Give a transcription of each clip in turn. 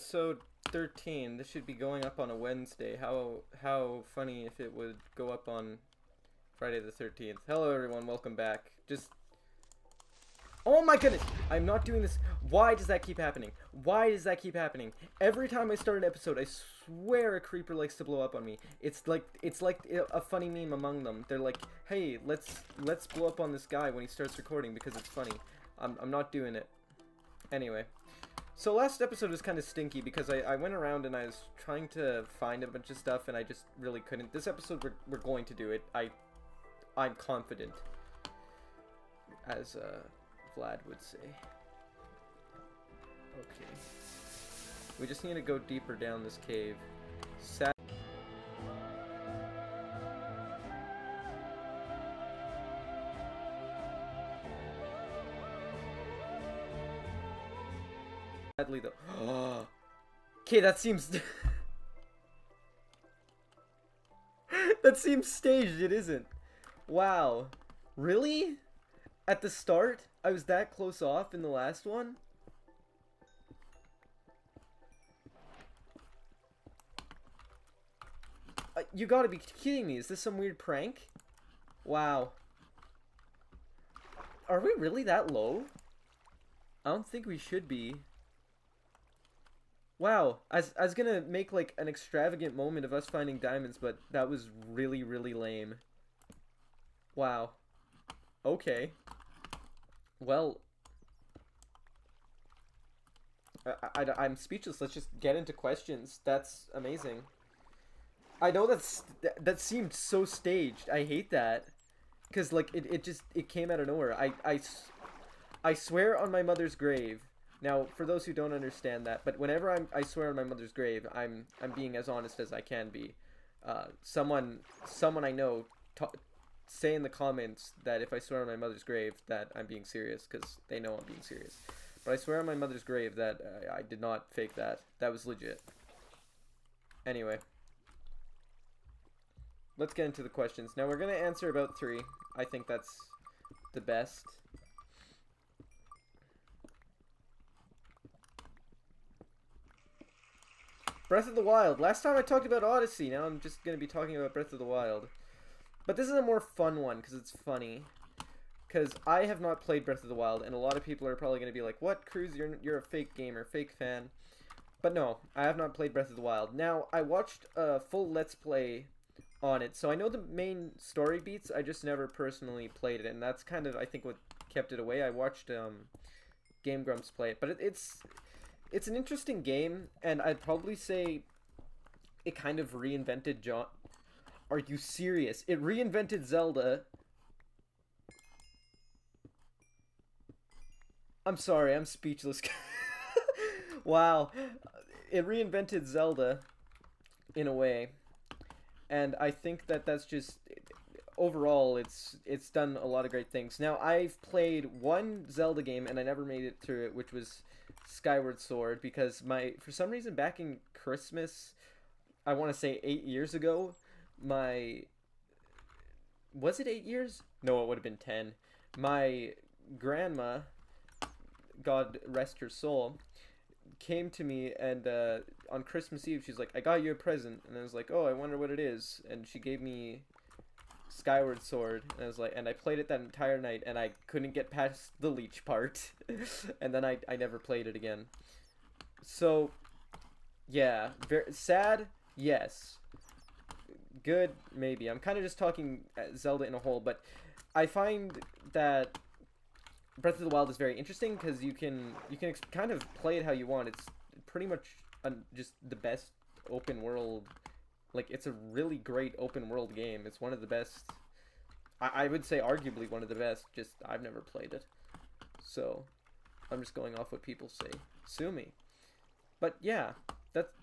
episode 13. This should be going up on a Wednesday. How funny if it would go up on Friday the 13th. Hello everyone, welcome back. Oh my goodness! I'm not doing this. Why does that keep happening? Why does that keep happening? Every time I start an episode, I swear a creeper likes to blow up on me. It's like a funny meme among them. They're like, "Hey, let's blow up on this guy when he starts recording because it's funny." I'm not doing it. Anyway, so last episode was kind of stinky because I went around and I was trying to find a bunch of stuff and I just really couldn't. This episode we're going to do it. I'm confident, as Vlad would say. Okay. We just need to go deeper down this cave. Sadly though. Okay, that seems that seems staged. It isn't. Wow. Really? At the start? I was that close off in the last one? You gotta be kidding me. Is this some weird prank? Wow. Are we really that low? I don't think we should be. Wow. I was gonna make like an extravagant moment of us finding diamonds, but that was really, really lame. Wow. Okay. Well, I'm speechless. Let's just get into questions. That's amazing. I know that seemed so staged. I hate that. Because, like, it came out of nowhere. I swear on my mother's grave. Now, for those who don't understand that, but whenever I swear on my mother's grave, I'm being as honest as I can be. Someone I know say in the comments that if I swear on my mother's grave that I'm being serious, because they know I'm being serious. But I swear on my mother's grave that I did not fake that. That was legit. Anyway. Let's get into the questions. Now we're going to answer about 3. I think that's the best. Breath of the Wild. Last time I talked about Odyssey. Now I'm just going to be talking about Breath of the Wild. But this is a more fun one because it's funny. Because I have not played Breath of the Wild, and a lot of people are probably going to be like, "What, Cruz? You're a fake gamer, fake fan." But no, I have not played Breath of the Wild. Now, I watched a full Let's Play on it, so I know the main story beats. I just never personally played it, and that's kind of, I think, what kept it away. I watched Game Grumps play it, but it's an interesting game, and I'd probably say it kind of reinvented John. Are you serious? It reinvented Zelda. I'm sorry, I'm speechless. Wow. It reinvented Zelda in a way. And I think that that's just, overall, it's done a lot of great things. Now, I've played one Zelda game, and I never made it through it, which was Skyward Sword, because for some reason, back in Christmas, I want to say 8 years ago, was it 8 years? No, it would have been 10. My grandma, God rest her soul, came to me and on Christmas Eve she's like, "I got you a present," and I was like, "Oh, I wonder what it is," and she gave me Skyward Sword, and I was like, and I played it that entire night and I couldn't get past the leech part. And then I never played it again. So yeah, very sad. Yes, good, maybe. I'm kind of just talking Zelda in a whole, but I find that Breath of the Wild is very interesting because you can kind of play it how you want. It's pretty much just the best open world. Like, it's a really great open world game. It's one of the best. I would say arguably one of the best. Just I've never played it, so I'm just going off what people say. Sue me. But yeah,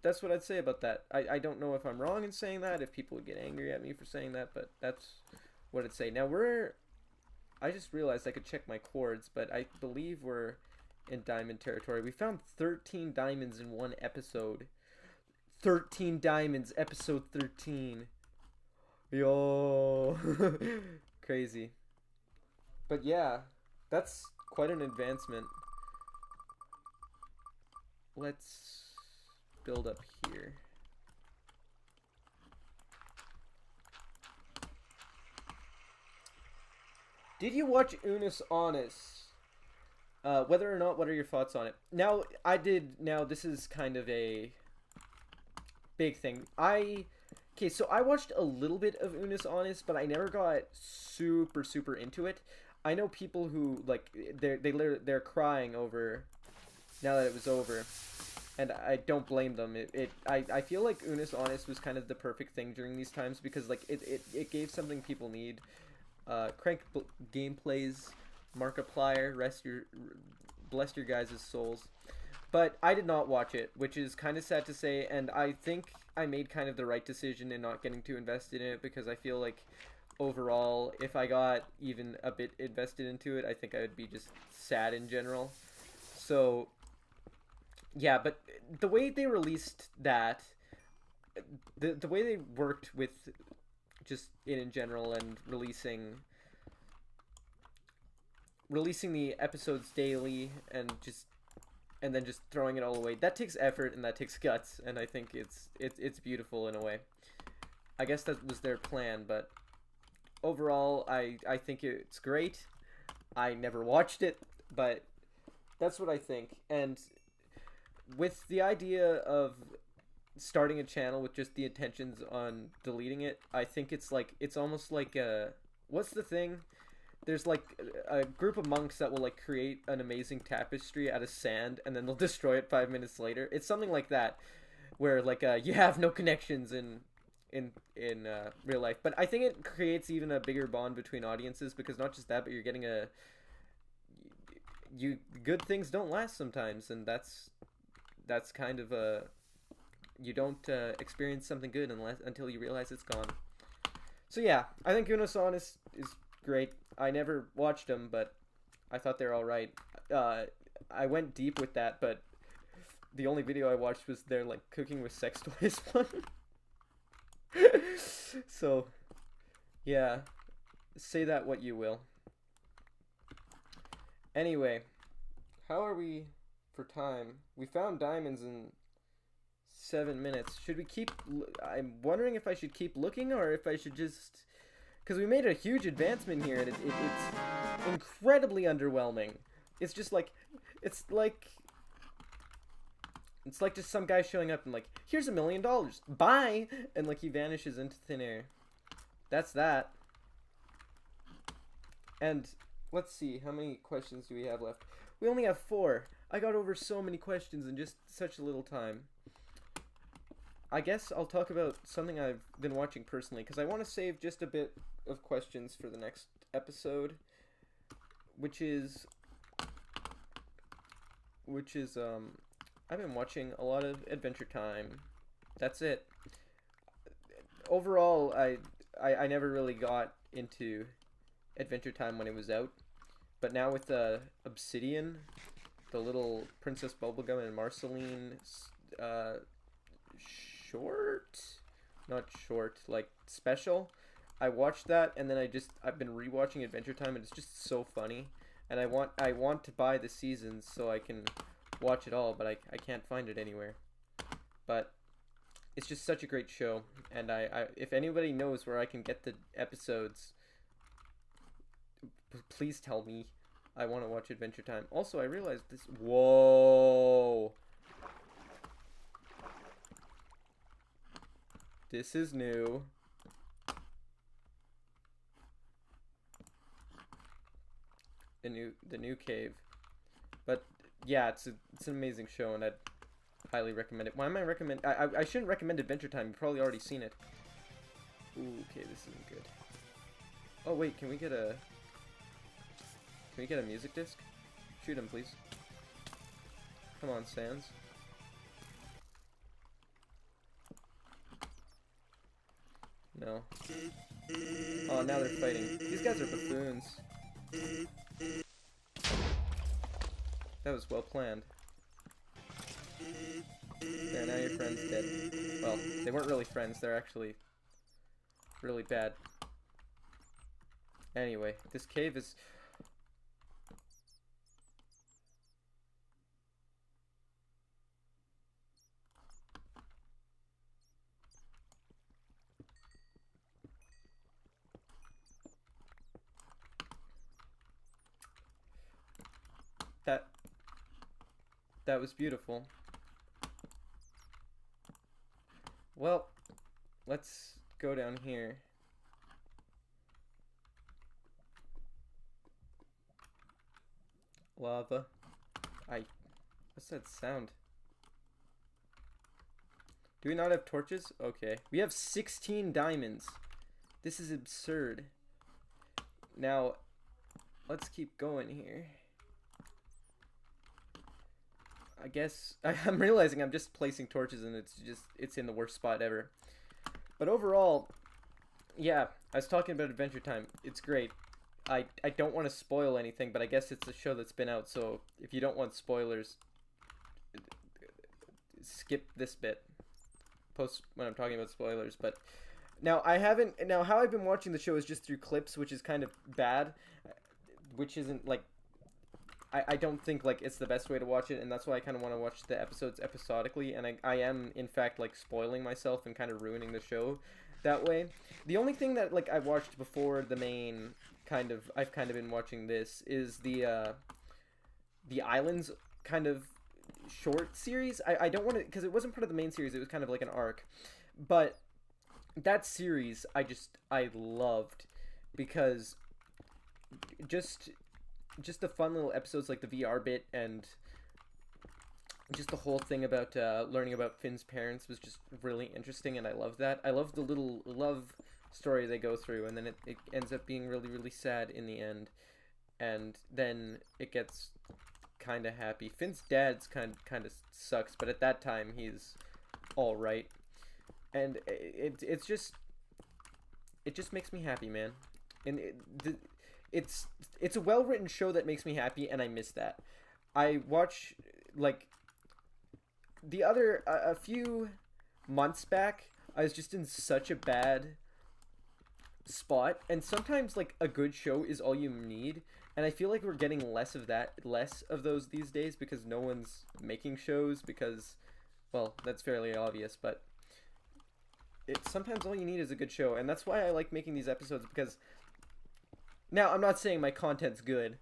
that's what I'd say about that. I don't know if I'm wrong in saying that. If people would get angry at me for saying that, but that's what I'd say. Now I just realized I could check my chords, but I believe we're in diamond territory. We found 13 diamonds in one episode. 13 diamonds, episode 13. Yo. Crazy. But yeah, that's quite an advancement. Let's build up here. Did you watch Unus Annus? Whether or not, what are your thoughts on it? Now, this is kind of a big thing. Okay, so I watched a little bit of Unus Annus, but I never got super into it. I know people who, like, they're crying over, now that it was over, and I don't blame them. I feel like Unus Annus was kind of the perfect thing during these times, because, like, it gave something people need. Crank gameplays, Markiplier, bless your guys' souls. But I did not watch it, which is kind of sad to say, and I think I made kind of the right decision in not getting too invested in it, because I feel like overall, if I got even a bit invested into it, I think I would be just sad in general. So, yeah, but the way they released that, the way they worked with just in general, and releasing the episodes daily, and then just throwing it all away, that takes effort and that takes guts, and I think it's beautiful in a way. I guess that was their plan, but overall I think it's great. I never watched it, but that's what I think. And with the idea of starting a channel with just the intentions on deleting it, I think it's almost like what's the thing? There's like a group of monks that will like create an amazing tapestry out of sand, and then they'll destroy it 5 minutes later. It's something like that, where like you have no connections in real life. But I think it creates even a bigger bond between audiences, because not just that, but you're getting good things don't last sometimes, and that's kind of a, you don't experience something good until you realize it's gone. So yeah, I think Unus Annus is great. I never watched them, but I thought they're all right. I went deep with that, but the only video I watched was their like cooking with sex toys one. So yeah, say that what you will. Anyway, how are we for time? We found diamonds in 7 minutes. Should we keep... I'm wondering if I should keep looking, or if I should just... Because we made a huge advancement here, and it's incredibly underwhelming. It's just like... It's like just some guy showing up and like, here's $1 million. Bye! And like he vanishes into thin air. That's that. And let's see, how many questions do we have left? We only have 4. I got over so many questions in just such a little time. I guess I'll talk about something I've been watching personally, because I want to save just a bit of questions for the next episode, which is I've been watching a lot of Adventure Time. That's it. Overall, I never really got into Adventure Time when it was out, but now with Obsidian, the little Princess Bubblegum and Marceline like special, I watched that, and then I've been rewatching Adventure Time, and it's just so funny, and I want to buy the seasons so I can watch it all, but I can't find it anywhere. But it's just such a great show, and I if anybody knows where I can get the episodes, please tell me. I want to watch Adventure Time. Also, I realized this... Whoa! This is new. The new cave. But yeah, it's an amazing show, and I'd highly recommend it. Why am I recommend? I shouldn't recommend Adventure Time. You've probably already seen it. Ooh, okay, this isn't good. Oh wait, can we get a music disc? Shoot him, please. Come on, Sans. No. Oh, now they're fighting. These guys are buffoons. That was well planned. There, now your friend's dead. Well, they weren't really friends. They're actually really bad. Anyway, this cave is... That was beautiful. Well, let's go down here. Lava. What's that sound? Do we not have torches? Okay. We have 16 diamonds. This is absurd. Now, let's keep going here. I guess I'm realizing I'm just placing torches and it's in the worst spot ever. But overall, yeah, I was talking about Adventure Time. It's great. I don't want to spoil anything, but I guess it's a show that's been out, so if you don't want spoilers, skip this bit. Post when I'm talking about spoilers. But now how I've been watching the show is just through clips, which is kind of bad, which isn't like, I don't think like it's the best way to watch it, and that's why I kind of want to watch the episodes episodically, and I am in fact like spoiling myself and kind of ruining the show that way. The only thing that like I watched before the main I've kind of been watching this is the Islands kind of short series. I don't want to, because it wasn't part of the main series, it was kind of like an arc, but that series I loved, because just the fun little episodes, like the VR bit, and just the whole thing about learning about Finn's parents was just really interesting, and I love that. I love the little love story they go through, and then it ends up being really, really sad in the end, and then it gets kind of happy. Finn's dad's kind of sucks, but at that time he's all right, and it just makes me happy, man. And it's a well-written show that makes me happy, and I miss that. I watch like a few months back, I was just in such a bad spot, and sometimes like a good show is all you need, and I feel like we're getting less of those these days, because no one's making shows, because, well, that's fairly obvious, but sometimes all you need is a good show, and that's why I like making these episodes, because now I'm not saying my content's good.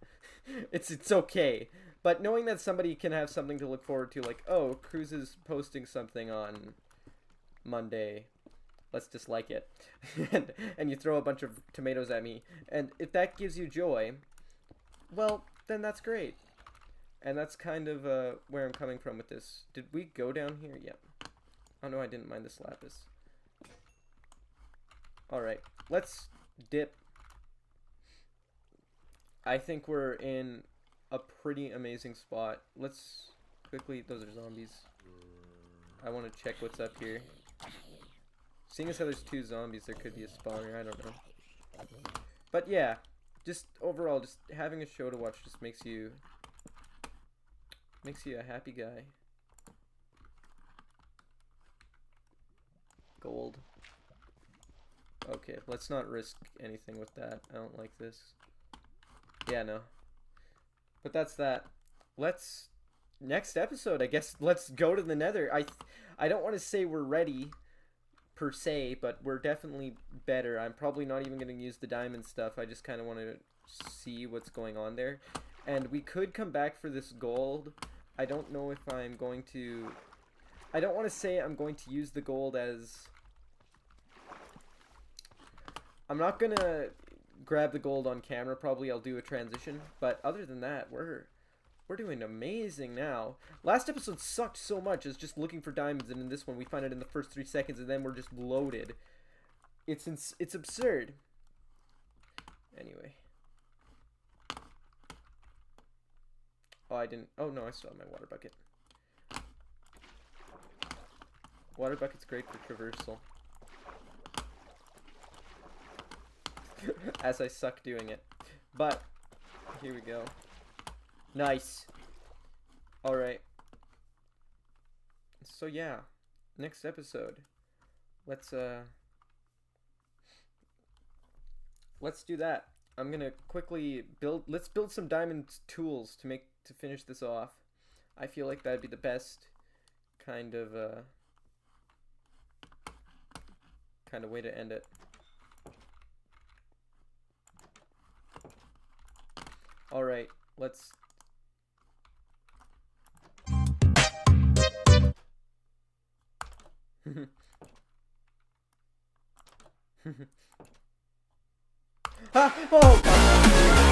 it's okay, but knowing that somebody can have something to look forward to, like, oh, Cruz is posting something on Monday, let's dislike it, and you throw a bunch of tomatoes at me, and if that gives you joy, well, then that's great. And that's kind of where I'm coming from with this. Did we go down here? Yep. Oh no, I didn't mind this lapis. Alright, let's dip. I think we're in a pretty amazing spot. Let's quickly... Those are zombies. I want to check what's up here. Seeing as how there's 2 zombies, there could be a spawner. I don't know. But yeah, just overall, just having a show to watch just makes you a happy guy. Gold. Okay, let's not risk anything with that. I don't like this. Yeah, no. But that's that. Next episode, I guess, let's go to the Nether. I don't want to say we're ready, per se, but we're definitely better. I'm probably not even going to use the diamond stuff. I just kind of want to see what's going on there. And we could come back for this gold. I don't know if I'm going to... I don't want to say I'm going to use the gold as... I'm not going to grab the gold on camera. Probably I'll do a transition. But other than that, we're doing amazing now. Last episode sucked so much as just looking for diamonds, and in this one we find it in the first 3 seconds, and then we're just loaded. It's absurd. Anyway. Oh, I didn't... Oh, no, I still have my water bucket. Water bucket's great for traversal. As I suck doing it. But, here we go. Nice. Alright. So yeah, next episode. Let's do that. I'm gonna quickly let's build some diamond tools to finish this off. I feel like that'd be the best kind of way to end it. Alright, let's Ah, oh, God.